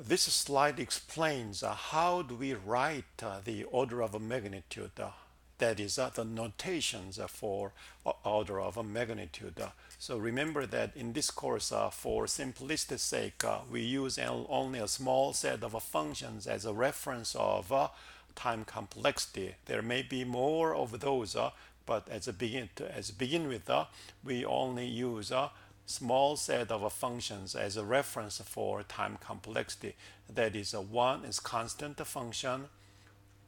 this slide explains how do we write the order of magnitude. That is the notations for order of magnitude. So remember that in this course, for simplicity's sake, we use only a small set of functions as a reference of time complexity. There may be more of those, but as a begin with, we only use a small set of functions as a reference for time complexity. That is, one is constant function,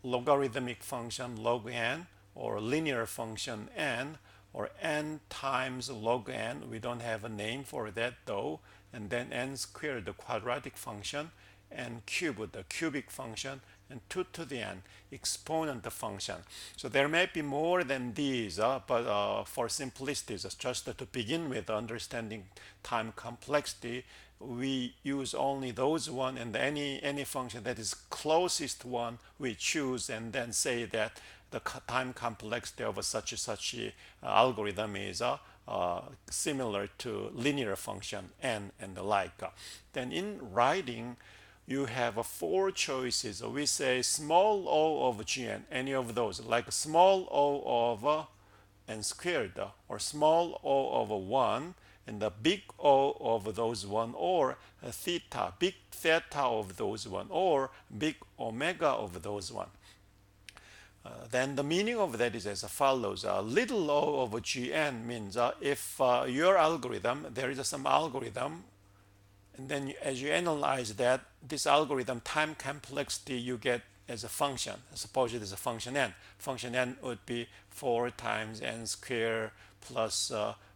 logarithmic function log n, or linear function n, or n times log n. We don't have a name for that though. And then n squared, the quadratic function, n cubed, the cubic function, and 2 to the n, exponent function. So there may be more than these, but for simplicity, just to begin with understanding time complexity, we use only those one, and any function that is closest one we choose, and then say that the time complexity of such algorithm is similar to linear function n and the like. Then in writing, you have four choices. We say small o of gn, any of those, like small o of n squared, or small o of 1, and the big O of those one, or theta, big theta of those one, or big omega of those one. Then the meaning of that is as follows. Little o of gn means if your algorithm, there is some algorithm, and then as you analyze that, this algorithm time complexity you get as a function. Suppose it is a function n. Function n would be 4 times n squared plus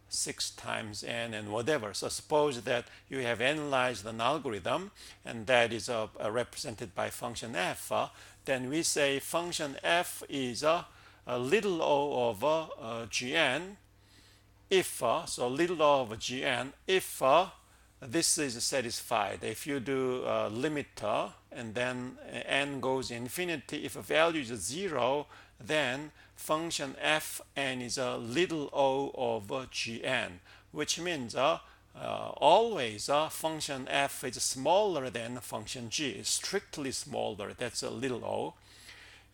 6 times n and whatever. So suppose that you have analyzed an algorithm, and that is represented by function f. Then we say function f is a little o of gn if, so little o of gn if this is satisfied. If you do limit and then n goes infinity, if a value is 0, then function fn is a little o of gn, which means always function f is smaller than function g, strictly smaller. That's a little o.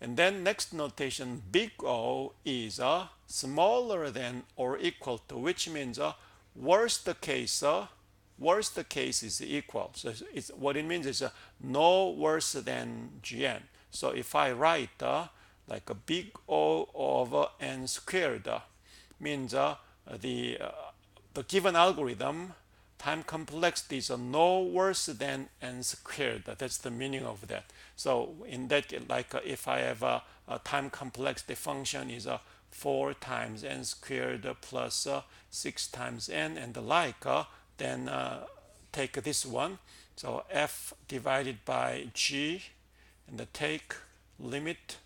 And then next notation, big O is smaller than or equal to, which means worst case is equal. So what it means is no worse than gn. So if I write like a big O of n squared, means the given algorithm time complexity is no worse than n squared. That's the meaning of that. So in that, like if I have a time complexity function is 4 times n squared plus 6 times n and the like, then take this one. So f divided by g, and take limit,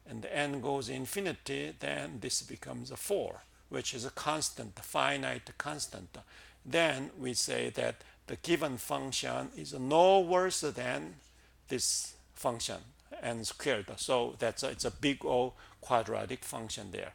and n goes infinity, then this becomes a 4, which is a constant, finite constant. Then we say that the given function is no worse than this function n squared. So it's a big O quadratic function there.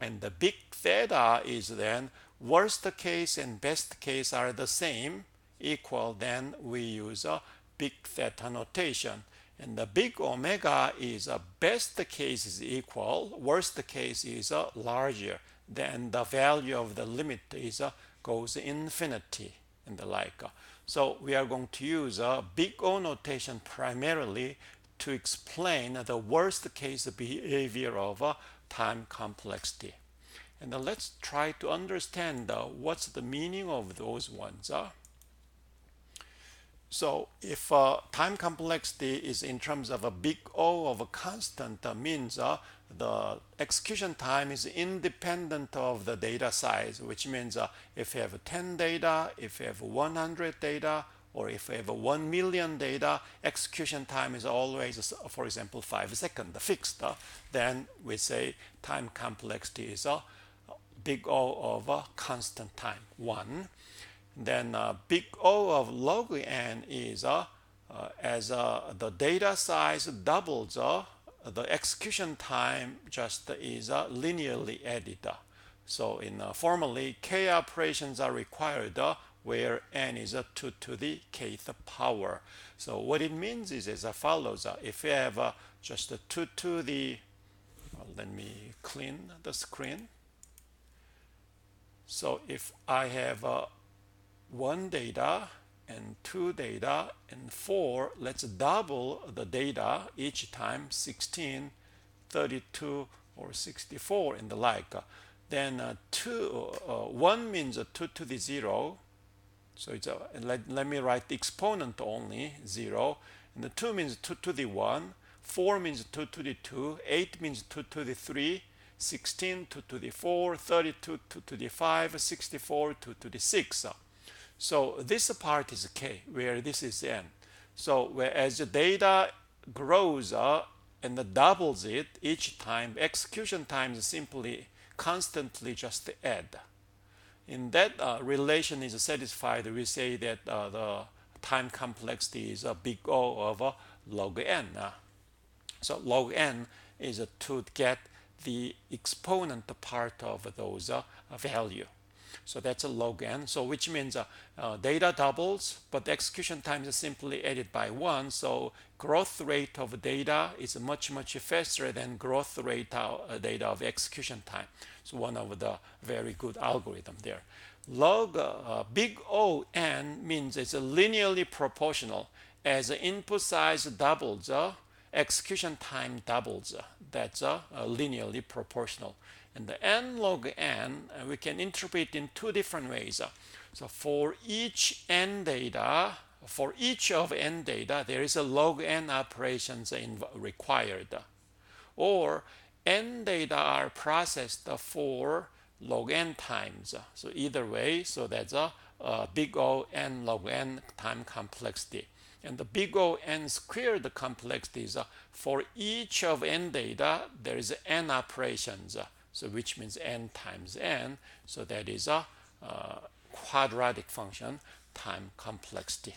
And the big theta is then worst case and best case are the same, equal, then we use a big theta notation. And the big omega is best case is equal, worst case is larger. Then the value of the limit is goes infinity and the like. So we are going to use a big O notation primarily to explain the worst case behavior of time complexity. And let's try to understand what's the meaning of those ones. So if time complexity is in terms of a big O of a constant, means the execution time is independent of the data size, which means if you have 10 data, if you have 100 data, or if you have 1 million data, execution time is always, for example, 5 seconds fixed. Then we say time complexity is a big O of a constant time, 1. Then big O of log n is as the data size doubles, the execution time just is linearly added. So in formally, k operations are required where n is a 2 to the kth power. So what it means is as follows. If you have just a 2 to the, let me clean the screen. So if I have 1 data and 2 data and 4, let's double the data each time, 16, 32, or 64 and the like. Then 1 means 2 to the 0. So it's let me write the exponent only, 0. And the 2 means 2 to the 1. 4 means 2 to the 2. 8 means 2 to the 3. 16 2 to the 4. 32 2 to the 5. 64 2 to the 6. So this part is k, where this is n. So whereas the data grows and doubles it each time, execution time is simply constantly just add. In that relation is satisfied, we say that the time complexity is a big O of log n. So log n is to get the exponent part of those value. So that's a log n. So which means data doubles, but the execution time is simply added by 1. So growth rate of data is much faster than growth rate of data of execution time. So one of the very good algorithm there. Log big O n means it's linearly proportional. As the input size doubles, execution time doubles. That's linearly proportional. And the n log n, we can interpret in two different ways. So for each n data, for each of n data, there is a log n operations required. Or n data are processed for log n times. So either way, so that's a big O n log n time complexity. And the big O n squared complexity is for each of n data, there is n operations. So which means n times n. So that is a quadratic function time complexity.